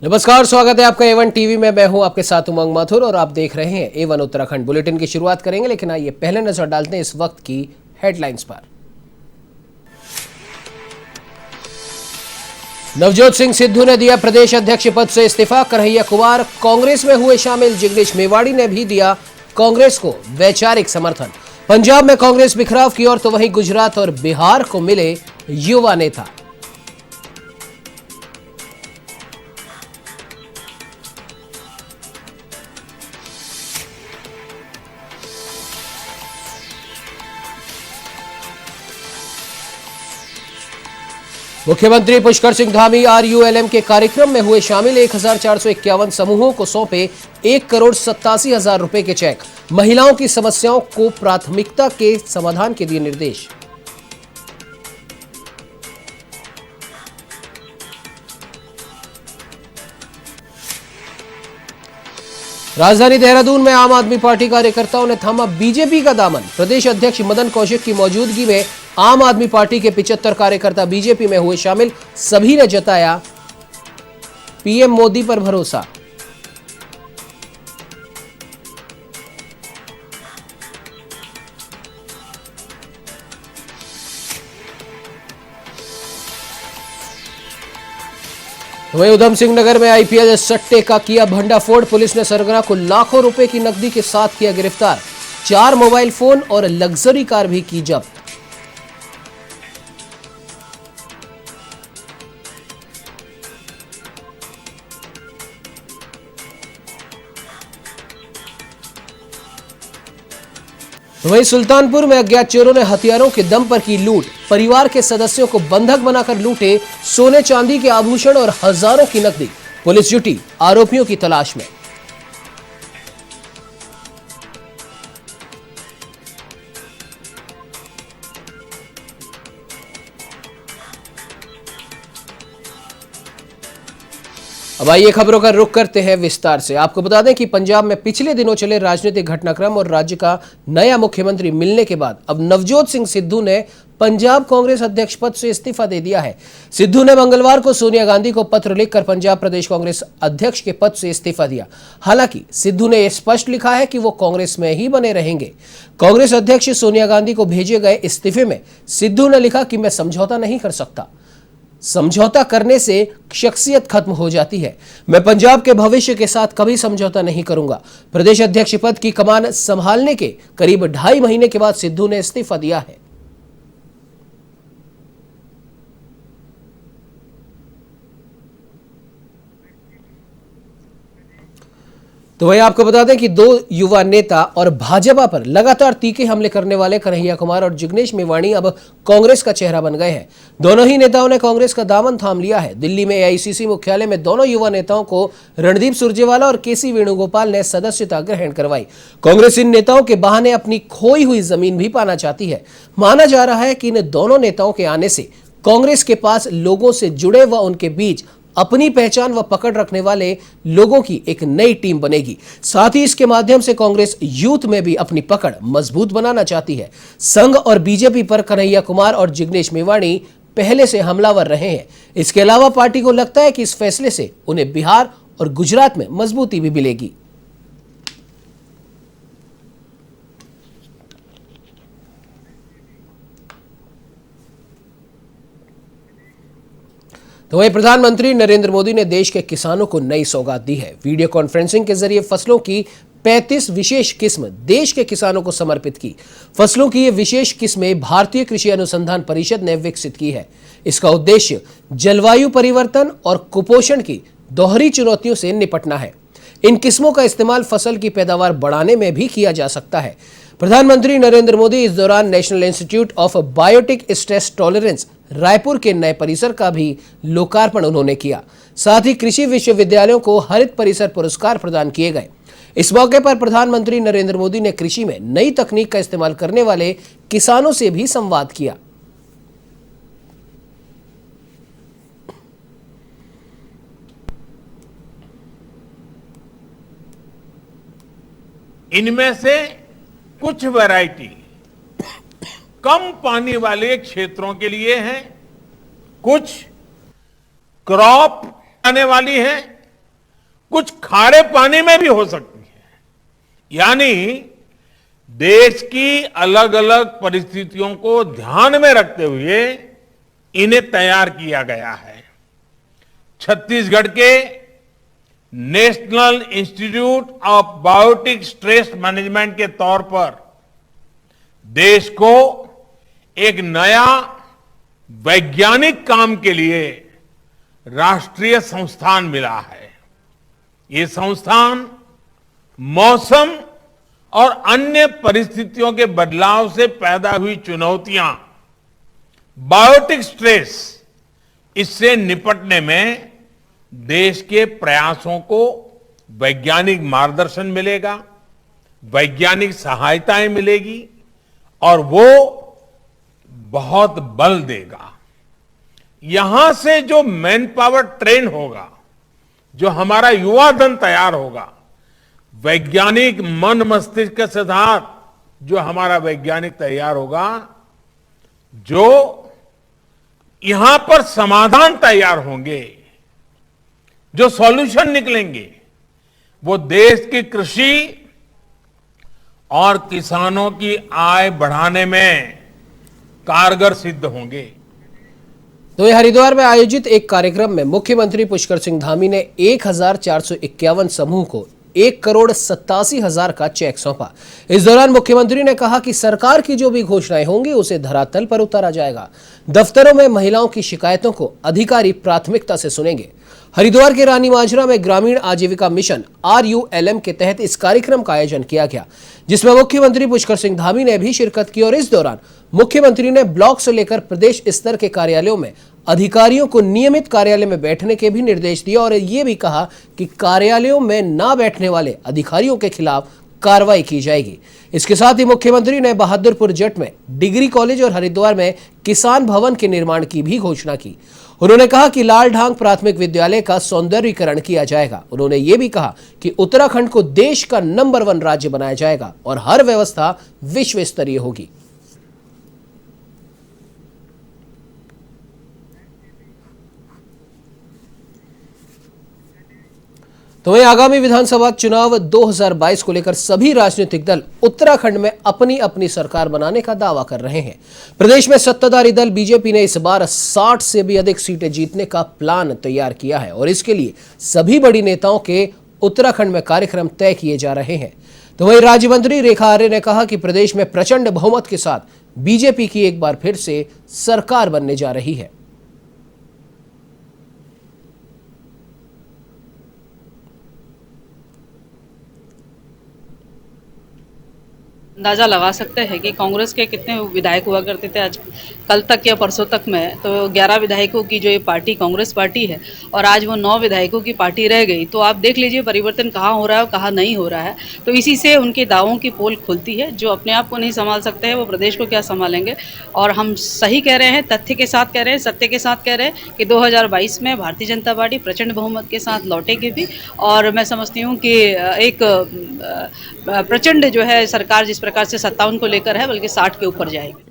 नमस्कार, स्वागत है आपका A1 टीवी में। मैं हूं आपके साथ उमंग माथुर और आप देख रहे हैं A1 उत्तराखंड। बुलेटिन की शुरुआत करेंगे, लेकिन आइए पहले नजर डालते हैं इस वक्त की हेडलाइंस पर। नवजोत सिंह सिद्धू ने दिया प्रदेश अध्यक्ष पद से इस्तीफा। कन्हैया कुमार कांग्रेस में हुए शामिल। जिग्नेश मेवाड़ी ने भी दिया कांग्रेस को वैचारिक समर्थन। पंजाब में कांग्रेस बिखराव की ओर, तो वहीं गुजरात और बिहार को मिले युवा नेता। मुख्यमंत्री पुष्कर सिंह धामी RULM के कार्यक्रम में हुए शामिल। 1451 समूहों को सौंपे 1,87,000 रुपए के चेक। महिलाओं की समस्याओं को प्राथमिकता के समाधान के दिए निर्देश। राजधानी देहरादून में आम आदमी पार्टी कार्यकर्ताओं ने थामा बीजेपी का दामन। प्रदेश अध्यक्ष मदन कौशिक की मौजूदगी में आम आदमी पार्टी के 75 कार्यकर्ता बीजेपी में हुए शामिल। सभी ने जताया पीएम मोदी पर भरोसा। वहीं उधम सिंह नगर में IPL सट्टे का किया भंडाफोड़। पुलिस ने सरगना को लाखों रुपए की नकदी के साथ किया गिरफ्तार। 4 मोबाइल फोन और लग्जरी कार भी की जब्त। वहीं सुल्तानपुर में अज्ञात चोरों ने हथियारों के दम पर की लूट। परिवार के सदस्यों को बंधक बनाकर लूटे सोने चांदी के आभूषण और हजारों की नकदी। पुलिस जुटी आरोपियों की तलाश में। अब आइए खबरों का रुख करते हैं विस्तार से। आपको बता दें कि पंजाब में पिछले दिनों चले राजनीतिक घटनाक्रम और राज्य का नया मुख्यमंत्री मिलने के बाद अब नवजोत सिंह सिद्धू ने पंजाब कांग्रेस अध्यक्ष पद से इस्तीफा दे दिया है। सिद्धू ने मंगलवार को सोनिया गांधी को पत्र लिखकर पंजाब प्रदेश कांग्रेस अध्यक्ष के पद से इस्तीफा दिया। हालांकि सिद्धू ने यह स्पष्ट लिखा है कि वो कांग्रेस में ही बने रहेंगे। कांग्रेस अध्यक्ष सोनिया गांधी को भेजे गए इस्तीफे में सिद्धू ने लिखा कि मैं समझौता नहीं कर सकता। समझौता करने से शख्सियत खत्म हो जाती है। मैं पंजाब के भविष्य के साथ कभी समझौता नहीं करूंगा। प्रदेश अध्यक्ष पद की कमान संभालने के करीब 2.5 महीने के बाद सिद्धू ने इस्तीफा दिया है। तो वही आपको बता दें कि 2 युवा नेता और भाजपा पर लगातार तीखे हमले करने वाले कन्हैया कुमार और जिग्नेश मेवाड़ी अब कांग्रेस का चेहरा बन गए हैं। दोनों ही नेताओं ने कांग्रेस का दामन थाम लिया है। दिल्ली में AICC मुख्यालय में दोनों युवा नेताओं को रणदीप सुरजेवाला और KC वेणुगोपाल ने सदस्यता ग्रहण करवाई। कांग्रेस इन नेताओं के बहाने अपनी खोई हुई जमीन भी पाना चाहती है। माना जा रहा है कि इन दोनों नेताओं के आने से कांग्रेस के पास लोगों से जुड़े व उनके बीच अपनी पहचान व पकड़ रखने वाले लोगों की एक नई टीम बनेगी। साथ ही इसके माध्यम से कांग्रेस यूथ में भी अपनी पकड़ मजबूत बनाना चाहती है। संघ और बीजेपी पर कन्हैया कुमार और जिग्नेश मेवाड़ी पहले से हमलावर रहे हैं। इसके अलावा पार्टी को लगता है कि इस फैसले से उन्हें बिहार और गुजरात में मजबूती भी मिलेगी। तो वहीं प्रधानमंत्री नरेंद्र मोदी ने देश के किसानों को नई सौगात दी है। वीडियो कॉन्फ्रेंसिंग के जरिए फसलों की 35 विशेष किस्म देश के किसानों को समर्पित की। फसलों की ये विशेष किस्में भारतीय कृषि अनुसंधान परिषद ने विकसित की है। इसका उद्देश्य जलवायु परिवर्तन और कुपोषण की दोहरी चुनौतियों से निपटना है। इन किस्मों का इस्तेमाल फसल की पैदावार बढ़ाने में भी किया जा सकता है। प्रधानमंत्री नरेंद्र मोदी इस दौरान National Institute of Biotic Stress Tolerance Raipur के नए परिसर का भी लोकार्पण उन्होंने किया। साथ ही कृषि विश्वविद्यालयों को हरित परिसर पुरस्कार प्रदान किए गए। इस मौके पर प्रधानमंत्री नरेंद्र मोदी ने कृषि में नई तकनीक का इस्तेमाल करने वाले किसानों से भी संवाद किया। इनमें से कुछ वैरायटी कम पानी वाले क्षेत्रों के लिए है, कुछ क्रॉप आने वाली है कुछ खारे पानी में भी हो सकती है। यानी देश की अलग अलग परिस्थितियों को ध्यान में रखते हुए इन्हें तैयार किया गया है। छत्तीसगढ़ के National Institute of Biotic Stress Management के तौर पर देश को एक नया वैज्ञानिक काम के लिए राष्ट्रीय संस्थान मिला है। ये संस्थान मौसम और अन्य परिस्थितियों के बदलाव से पैदा हुई चुनौतियां, बायोटिक स्ट्रेस, इससे निपटने में देश के प्रयासों को वैज्ञानिक मार्गदर्शन मिलेगा, वैज्ञानिक सहायताएं मिलेगी और वो बहुत बल देगा। यहां से जो मैन पावर ट्रेन होगा, जो हमारा युवा धन तैयार होगा, वैज्ञानिक मन मस्तिष्क के साथ जो हमारा वैज्ञानिक तैयार होगा, जो यहां पर समाधान तैयार होंगे, जो सॉल्यूशन निकलेंगे, वो देश की कृषि और किसानों की आय बढ़ाने में कारगर सिद्ध होंगे। तो ये हरिद्वार में आयोजित एक कार्यक्रम में मुख्यमंत्री पुष्कर सिंह धामी ने 1451 समूह को 1,87,00,000 का चेक सौंपा। इस दौरान मुख्यमंत्री ने कहा कि सरकार की जो भी घोषणाएं होंगी उसे धरातल पर उतारा जाएगा। दफ्तरों में महिलाओं की शिकायतों को अधिकारी प्राथमिकता से सुनेंगे। हरिद्वार के रानी माजरा में ग्रामीण आजीविका मिशन RULM के तहत इस कार्यक्रम का आयोजन किया गया, जिसमें मुख्यमंत्री पुष्कर सिंह धामी ने भी शिरकत की और इस दौरान मुख्यमंत्री ने ब्लॉक से लेकर प्रदेश स्तर के कार्यालयों में अधिकारियों को नियमित कार्यालय में बैठने के भी निर्देश दिए और ये भी कहा कि कार्यालयों में न बैठने वाले अधिकारियों के खिलाफ कार्रवाई की जाएगी। इसके साथ ही मुख्यमंत्री ने बहादुरपुर जट में डिग्री कॉलेज और हरिद्वार में किसान भवन के निर्माण की भी घोषणा की। उन्होंने कहा कि लालढांग प्राथमिक विद्यालय का सौंदर्यीकरण किया जाएगा। उन्होंने ये भी कहा कि उत्तराखंड को देश का नंबर 1 राज्य बनाया जाएगा और हर व्यवस्था विश्व स्तरीय होगी। तो वहीं आगामी विधानसभा चुनाव 2022 को लेकर सभी राजनीतिक दल उत्तराखंड में अपनी अपनी सरकार बनाने का दावा कर रहे हैं। प्रदेश में सत्ताधारी दल बीजेपी ने इस बार 60 से भी अधिक सीटें जीतने का प्लान तैयार किया है और इसके लिए सभी बड़ी नेताओं के उत्तराखंड में कार्यक्रम तय किए जा रहे हैं। तो वहीं राज्य मंत्री रेखा आर्य ने कहा कि प्रदेश में प्रचंड बहुमत के साथ बीजेपी की एक बार फिर से सरकार बनने जा रही है। अंदाज़ा लगा सकते हैं कि कांग्रेस के कितने विधायक हुआ करते थे आज कल तक या परसों तक में, तो 11 विधायकों की जो ये पार्टी कांग्रेस पार्टी है और आज वो 9 विधायकों की पार्टी रह गई। तो आप देख लीजिए परिवर्तन कहाँ हो रहा है और कहाँ नहीं हो रहा है। तो इसी से उनके दावों की पोल खुलती है। जो अपने आप को नहीं संभाल सकते हैं वो प्रदेश को क्या संभालेंगे। और हम सही कह रहे हैं, तथ्य के साथ कह रहे हैं, सत्य के साथ कह रहे हैं कि 2022 में भारतीय जनता पार्टी प्रचंड बहुमत के साथ लौटेगी भी। और मैं समझती हूँ कि एक प्रचंड जो है सरकार जिस प्रकार से 57 को लेकर है, बल्कि 60 के ऊपर जाएगी।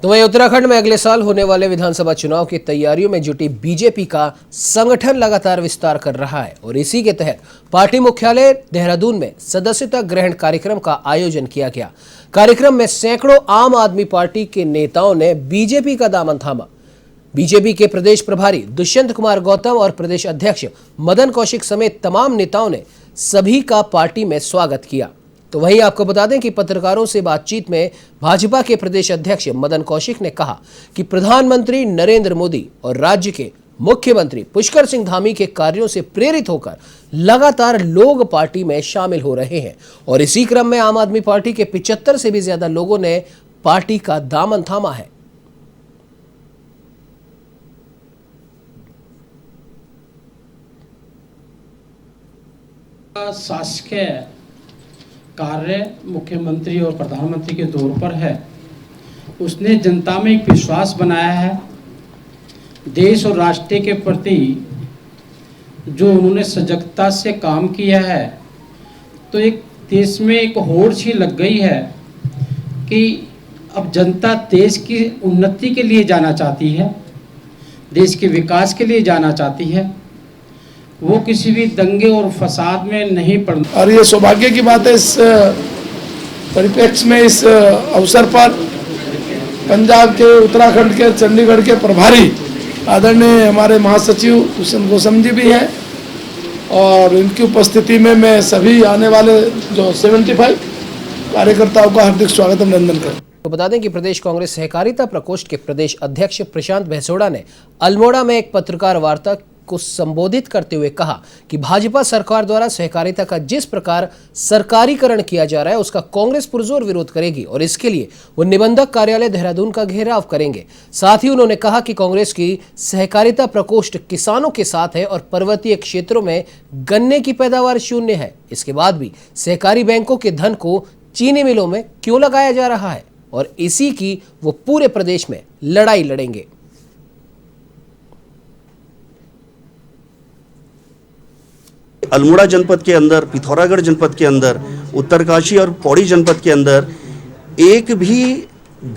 तो वहीं उत्तराखंड में अगले साल होने वाले विधानसभा चुनाव की तैयारियों में जुटी बीजेपी का संगठन लगातार विस्तार कर रहा है और इसी के तहत पार्टी मुख्यालय देहरादून में सदस्यता ग्रहण कार्यक्रम का आयोजन किया गया। कार्यक्रम में सैकड़ों आम आदमी पार्टी के नेताओं ने बीजेपी का दामन थामा। बीजेपी के प्रदेश प्रभारी दुष्यंत कुमार गौतम और प्रदेश अध्यक्ष मदन कौशिक समेत तमाम नेताओं ने सभी का पार्टी में स्वागत किया। तो वहीं आपको बता दें कि पत्रकारों से बातचीत में भाजपा के प्रदेश अध्यक्ष मदन कौशिक ने कहा कि प्रधानमंत्री नरेंद्र मोदी और राज्य के मुख्यमंत्री पुष्कर सिंह धामी के कार्यों से प्रेरित होकर लगातार लोग पार्टी में शामिल हो रहे हैं और इसी क्रम में आम आदमी पार्टी के 75 से भी ज्यादा लोगों ने पार्टी का दामन थामा है। शासकीय कार्य मुख्यमंत्री और प्रधानमंत्री के तौर पर है। उसने जनता में एक विश्वास बनाया है। देश और राष्ट्र के प्रति जो उन्होंने सजगता से काम किया है, तो एक देश में एक होड़ सी लग गई है कि अब जनता देश की उन्नति के लिए जाना चाहती है, देश के विकास के लिए जाना चाहती है। वो किसी भी दंगे और फसाद में नहीं पड़ना। और ये सौभाग्य की बात है इस परिप्रेक्ष्य में, इस अवसर पर पंजाब के, उत्तराखंड के, चंडीगढ़ के प्रभारी आदरणीय हमारे महासचिव कुशन गोस्वामी जी भी हैं और इनकी उपस्थिति में मैं सभी आने वाले जो 75 कार्यकर्ताओं का हार्दिक स्वागत अभिनंदन करता हूं। तो बता दें कि प्रदेश कांग्रेस सहकारिता प्रकोष्ठ के प्रदेश अध्यक्ष प्रशांत भैसोड़ा ने अल्मोड़ा में एक पत्रकार वार्ता को संबोधित करते हुए कहा कि भाजपा सरकार द्वारा सहकारिता का जिस प्रकार सरकारीकरण किया जा रहा है उसका कांग्रेस पुरजोर विरोध करेगी और इसके लिए वो निबंधक कार्यालय देहरादून का घेराव करेंगे। साथ ही उन्होंने कहा कि कांग्रेस की सहकारिता प्रकोष्ठ किसानों के साथ है और पर्वतीय क्षेत्रों में गन्ने की पैदावार शून्य है। इसके बाद भी सहकारी बैंकों के धन को चीनी मिलों में क्यों लगाया जा रहा है और इसी की वो पूरे प्रदेश में लड़ाई लड़ेंगे। अल्मोड़ा जनपद के अंदर, पिथौरागढ़ जनपद के अंदर, उत्तरकाशी और पौड़ी जनपद के अंदर एक भी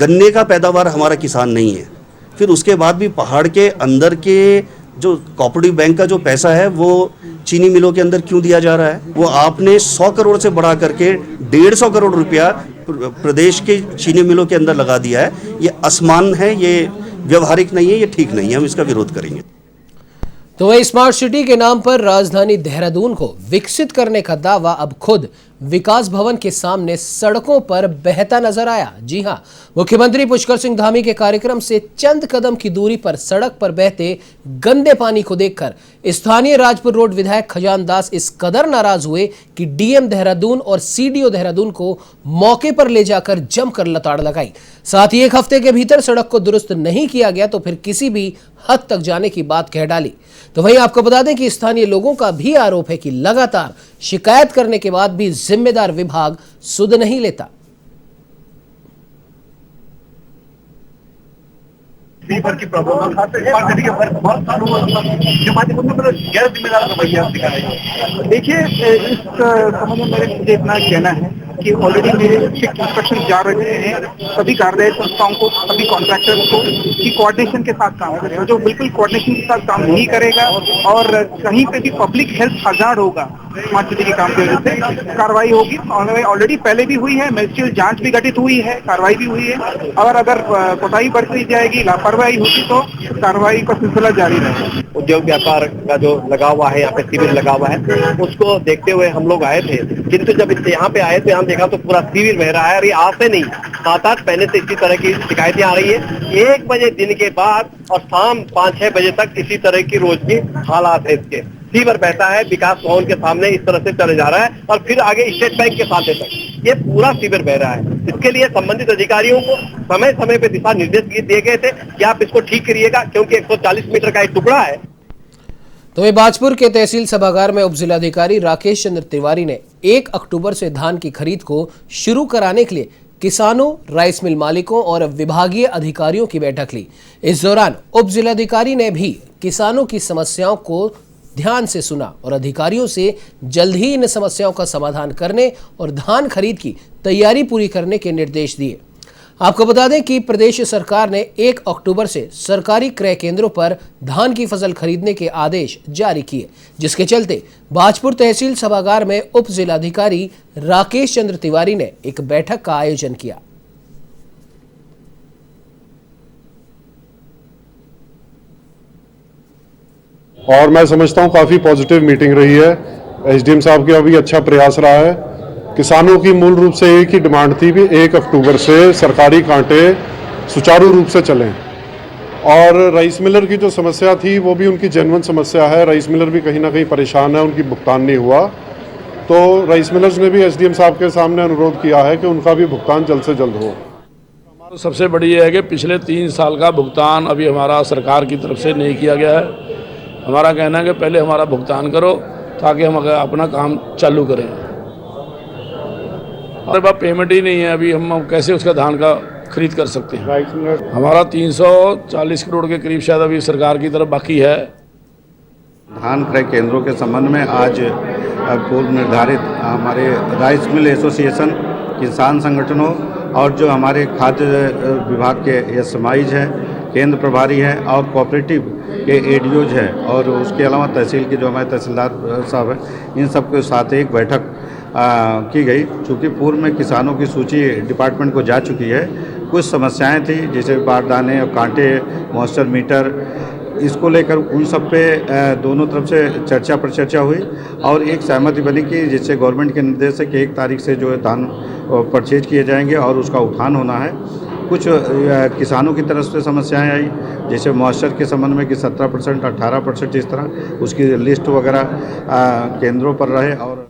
गन्ने का पैदावार हमारा किसान नहीं है। फिर उसके बाद भी पहाड़ के अंदर के जो कोऑपरेटिव बैंक का जो पैसा है वो चीनी मिलों के अंदर क्यों दिया जा रहा है? वो आपने 100 करोड़ से बढ़ा करके 150 करोड़ रुपया प्रदेश के चीनी मिलों के अंदर लगा दिया है। ये असमान है, ये व्यवहारिक नहीं है, ये ठीक नहीं है, हम इसका विरोध करेंगे। तो वही स्मार्ट सिटी के नाम पर राजधानी देहरादून को विकसित करने का दावा अब खुद विकास भवन के सामने सड़कों पर बहता नजर आया। जी हां, मुख्यमंत्री पुष्कर सिंह धामी के कार्यक्रम से चंद कदम की दूरी पर सड़क पर बहते गंदे पानी को देखकर स्थानीय राजपुर रोड विधायक खजान दास इस कदर नाराज हुए कि डीएम देहरादून और सीडीओ देहरादून को मौके पर ले जाकर जमकर लताड़ लगाई। साथ ही एक हफ्ते के भीतर सड़क को दुरुस्त नहीं किया गया तो फिर किसी भी हद तक जाने की बात कह डाली। तो वहीं आपको बता दें कि स्थानीय लोगों का भी आरोप है कि लगातार शिकायत करने के बाद भी जिम्मेदार विभाग सुध नहीं लेता। लीवर की प्रॉब्लम गैर जिम्मेदार रवैया दिखाया है। देखिए, इस संबंध में मुझे इतना कहना है कि ऑलरेडी मेरे स्ट्रिक्ट इंस्ट्रक्शन जा रहे हैं सभी कार्यालय संस्थाओं को, सभी कॉन्ट्रैक्टर्स को कि कोऑर्डिनेशन के साथ काम करें। जो बिल्कुल कोऑर्डिनेशन के साथ काम नहीं करेगा और कहीं पे भी पब्लिक हेल्थ हजार्ड होगा स्मार्ट सिटी के काम की वजह से कार्रवाई होगी। ऑलरेडी पहले भी हुई है, मजिस्ट्रियल जांच भी गठित हुई है, कार्रवाई भी हुई है और अगर कोताही बरती जाएगी, लापरवाही होगी तो कार्रवाई का सिलसिला जारी रहेगा। उद्योग व्यापार का जो लगा हुआ है, यहाँ पे शिविर लगा हुआ है, उसको देखते हुए हम लोग आए थे। किंतु जब यहाँ पे आए तो यहाँ देखा तो पूरा शिविर बह रहा है और ये आज से नहीं, 7-8 महीने से इसी तरह की शिकायतें आ रही है। 1 बजे दिन के बाद और शाम 5-6 बजे तक इसी तरह की रोज की हालात है। इसके शिविर बहता है विकास भवन के सामने, इस तरह से चले जा रहा है और फिर आगे स्टेट बैंक के सामने तक ये पूरा शिविर बह रहा है। इसके लिए संबंधित अधिकारियों को समय समय पे दिशा निर्देश दिए गए थे कि आप इसको ठीक करिएगा, क्योंकि 140 मीटर का एक टुकड़ा है। तो वही बाजपुर के तहसील सभागार में उप जिलाधिकारी राकेश चंद्र तिवारी ने 1 अक्टूबर से धान की खरीद को शुरू कराने के लिए किसानों, राइस मिल मालिकों और विभागीय अधिकारियों की बैठक ली। इस दौरान उप जिलाधिकारी ने भी किसानों की समस्याओं को ध्यान से सुना और अधिकारियों से जल्द ही इन समस्याओं का समाधान करने और धान खरीद की तैयारी पूरी करने के निर्देश दिए। आपको बता दें कि प्रदेश सरकार ने 1 अक्टूबर से सरकारी क्रय केंद्रों पर धान की फसल खरीदने के आदेश जारी किए, जिसके चलते बाजपुर तहसील सभागार में उप जिलाधिकारी राकेश चंद्र तिवारी ने एक बैठक का आयोजन किया। और मैं समझता हूं काफ़ी पॉजिटिव मीटिंग रही है। एसडीएम साहब का भी अच्छा प्रयास रहा है। किसानों की मूल रूप से एक ही डिमांड थी भी 1 अक्टूबर से सरकारी कांटे सुचारू रूप से चलें, और राइस मिलर की जो समस्या थी वो भी उनकी जेन्युइन समस्या है। राइस मिलर भी कहीं ना कहीं परेशान है, उनकी भुगतान नहीं हुआ, तो राइस मिलर्स ने भी एसडीएम साहब के सामने अनुरोध किया है कि उनका भी भुगतान जल्द से जल्द हो। हमारा सबसे बड़ी ये है कि पिछले 3 साल का भुगतान अभी हमारा सरकार की तरफ से नहीं किया गया है। हमारा कहना है कि पहले हमारा भुगतान करो ताकि हम अपना काम चालू करें। हमारे पास पेमेंट ही नहीं है, अभी हम कैसे उसका धान का खरीद कर सकते हैं। हमारा 340 करोड़ के करीब शायद अभी सरकार की तरफ बाकी है। धान क्रय केंद्रों के संबंध में आज पूर्व निर्धारित हमारे राइस मिल एसोसिएशन, किसान संगठनों और जो हमारे खाद्य विभाग के एसएमआईज हैं, केंद्र प्रभारी हैं और कोऑपरेटिव के एडीओज हैं और उसके अलावा तहसील के जो हमारे तहसीलदार साहब हैं, इन सबके साथ एक बैठक की गई। चूँकि पूर्व में किसानों की सूची डिपार्टमेंट को जा चुकी है, कुछ समस्याएं थी जैसे बारदाने और कांटे, मॉइस्चर मीटर, इसको लेकर उन सब पे दोनों तरफ से चर्चा पर चर्चा हुई और एक सहमति बनी कि जिससे गवर्नमेंट के निर्देश है कि 1 तारीख से जो है धान परचेज किए जाएंगे और उसका उठान होना है। कुछ किसानों की तरफ से समस्याएं आई जैसे मॉइस्चर के संबंध में कि 17%, 18% इस तरह उसकी लिस्ट वगैरह केंद्रों पर रहे। और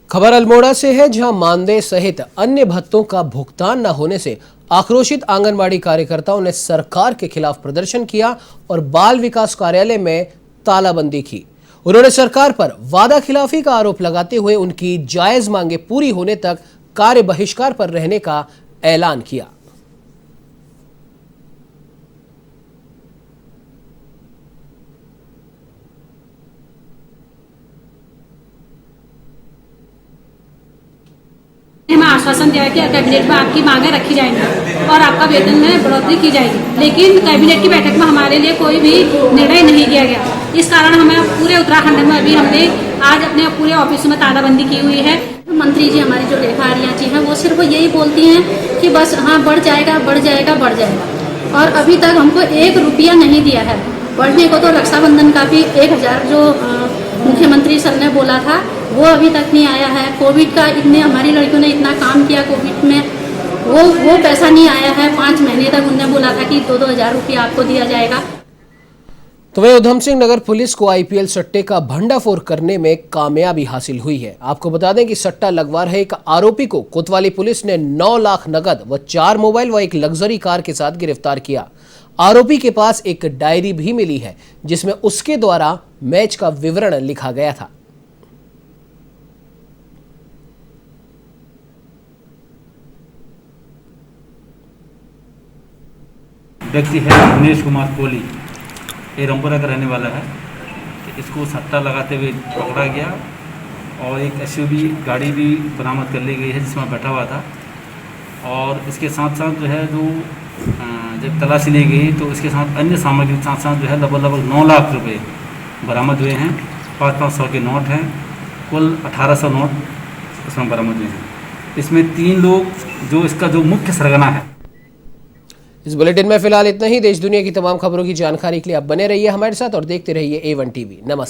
खबर अल्मोड़ा से है, जहां मानदेय सहित अन्य भत्तों का भुगतान न होने से आक्रोशित आंगनबाड़ी कार्यकर्ताओं ने सरकार के खिलाफ प्रदर्शन किया और बाल विकास कार्यालय में तालाबंदी की। उन्होंने सरकार पर वादा खिलाफी का आरोप लगाते हुए उनकी जायज मांगे पूरी होने तक कार्य बहिष्कार पर रहने का ऐलान किया। हमें आश्वासन दिया कि कैबिनेट में आपकी मांगे रखी जाएंगी और आपका वेतन में बढ़ोतरी की जाएगी, लेकिन कैबिनेट की बैठक में हमारे लिए कोई भी निर्णय नहीं किया गया। इस कारण हमें पूरे उत्तराखंड में अभी हमने आज अपने पूरे ऑफिस में तालाबंदी की हुई है। मंत्री जी हमारी जो रेखा आर्या जी हैं वो सिर्फ यही बोलती हैं कि बस हाँ बढ़ जाएगा बढ़ जाएगा बढ़ जाएगा, और अभी तक हमको 1 रुपया नहीं दिया है। बढ़ने को तो रक्षाबंधन का भी 1000 जो मुख्यमंत्री सर ने बोला था वो अभी तक नहीं आया है। कोविड का इतने हमारी लड़कियों ने इतना काम किया कोविड में, वो पैसा नहीं आया है। 5 महीने तक उन्होंने बोला था कि 2-2 हज़ार रुपया आपको दिया जाएगा। तो वहीं उधम सिंह नगर पुलिस को आईपीएल सट्टे का भंडाफोड़ करने में कामयाबी हासिल हुई है। आपको बता दें कि सट्टा लगवा रहे एक आरोपी को कोतवाली पुलिस ने 9 लाख नगद व 4 मोबाइल व एक लग्जरी कार के साथ गिरफ्तार किया। आरोपी के पास एक डायरी भी मिली है जिसमें उसके द्वारा मैच का विवरण लिखा गया था। व्यक्ति है दिनेश कुमार कोहली, ये रामपुरा का रहने वाला है। इसको सट्टा लगाते हुए पकड़ा गया और एक एसयूवी गाड़ी भी बरामद कर ली गई है जिसमें बैठा हुआ था। और इसके साथ साथ जो है जब तलाशी ली गई तो इसके साथ अन्य सामग्री के साथ साथ जो है लगभग 9 लाख रुपए बरामद हुए हैं। 500 के नोट हैं, कुल 1800 नोट इसमें बरामद हुए हैं। इसमें 3 लोग जो इसका जो मुख्य सरगना है। इस बुलेटिन में फिलहाल इतना ही। देश दुनिया की तमाम खबरों की जानकारी के लिए आप बने रहिए हमारे साथ और देखते रहिए A1 TV। नमस्कार।